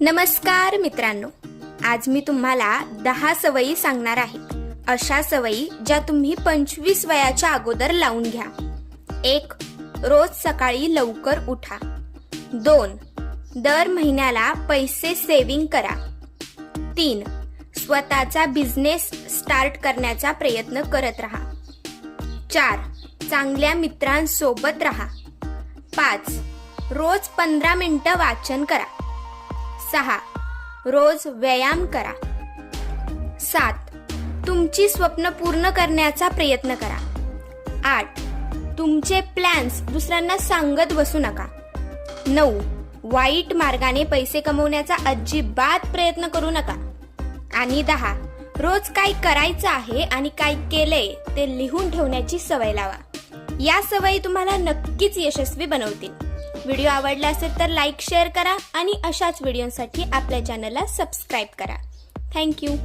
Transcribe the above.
नमस्कार मित्रांनो, आज मी तुम्हाला 10 सवयी सांगणार आहे. अशा सवयी ज्या तुम्ही 25 वयाच्या अगोदर लावून घ्या. 1. रोज सकाळी लवकर उठा. 2. दर महिन्याला पैसे सेव्हिंग करा. 3. स्वतःचा बिझनेस स्टार्ट करण्याचा प्रयत्न करत राहा. 4. चांगल्या मित्रांसोबत राहा. 5. रोज 15 मिनिटं वाचन करा. 6. रोज व्यायाम करा. 7. तुमची स्वप्न पूर्ण करण्याचा प्रयत्न करा. 8. तुमचे प्लॅन्स दुसऱ्यांना सांगत बसू नका. 9. वाईट मार्गाने पैसे कमवण्याचा अजिबात प्रयत्न करू नका. आणि 10. रोज काय करायचं आहे आणि काय केलंय ते लिहून ठेवण्याची सवय लावा. या सवयी तुम्हाला नक्कीच यशस्वी बनवतील. व्हिडिओ आवडला असेल तर लाईक शेअर करा आणि अशाच व्हिडिओसाठी आपल्या चॅनलला सबस्क्राईब करा. थँक्यू.